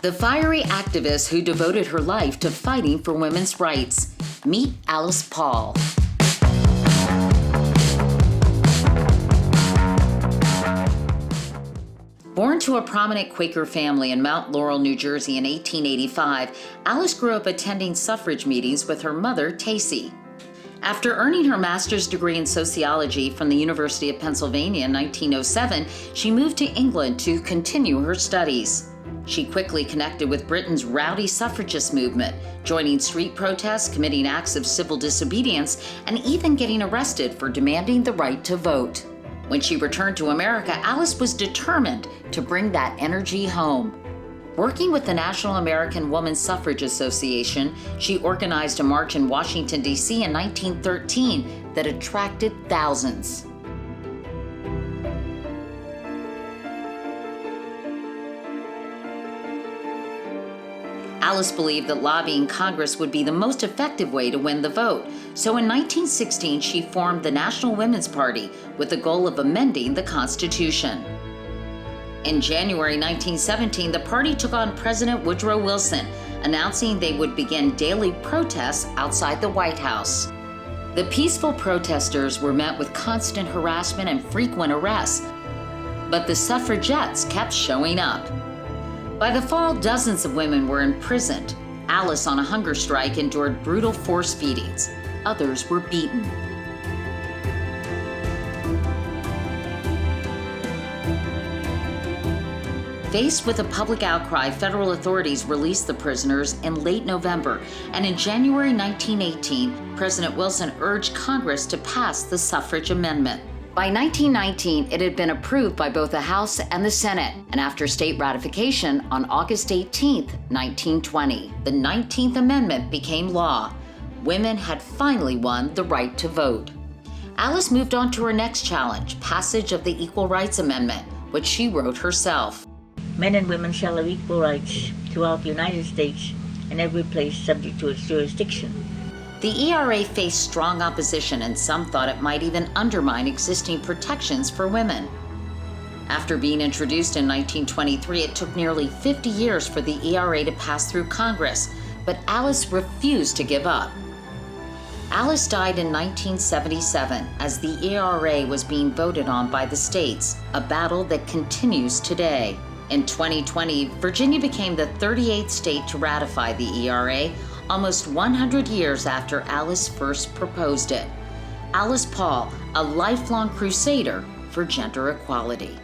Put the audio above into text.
The fiery activist who devoted her life to fighting for women's rights. Meet Alice Paul. Born to a prominent Quaker family in Mount Laurel, New Jersey in 1885, Alice grew up attending suffrage meetings with her mother, Tacy. After earning her master's degree in sociology from the University of Pennsylvania in 1907, she moved to England to continue her studies. She quickly connected with Britain's rowdy suffragist movement, joining street protests, committing acts of civil disobedience, and even getting arrested for demanding the right to vote. When she returned to America, Alice was determined to bring that energy home. Working with the National American Woman Suffrage Association, she organized a march in Washington, D.C. in 1913 that attracted thousands. Alice believed that lobbying Congress would be the most effective way to win the vote. So in 1916, she formed the National Women's Party with the goal of amending the Constitution. In January 1917, the party took on President Woodrow Wilson, announcing they would begin daily protests outside the White House. The peaceful protesters were met with constant harassment and frequent arrests, but the suffragettes kept showing up. By the fall, dozens of women were imprisoned. Alice, on a hunger strike, endured brutal force feedings. Others were beaten. Faced with a public outcry, federal authorities released the prisoners in late November, and in January 1918, President Wilson urged Congress to pass the suffrage amendment. By 1919, it had been approved by both the House and the Senate, and after state ratification on August 18, 1920, the 19th Amendment became law. Women had finally won the right to vote. Alice moved on to her next challenge, passage of the Equal Rights Amendment, which she wrote herself. Men and women shall have equal rights throughout the United States and every place subject to its jurisdiction. The ERA faced strong opposition, and some thought it might even undermine existing protections for women. After being introduced in 1923, it took nearly 50 years for the ERA to pass through Congress, but Alice refused to give up. Alice died in 1977 as the ERA was being voted on by the states, a battle that continues today. In 2020, Virginia became the 38th state to ratify the ERA, almost 100 years after Alice first proposed it. Alice Paul, a lifelong crusader for gender equality.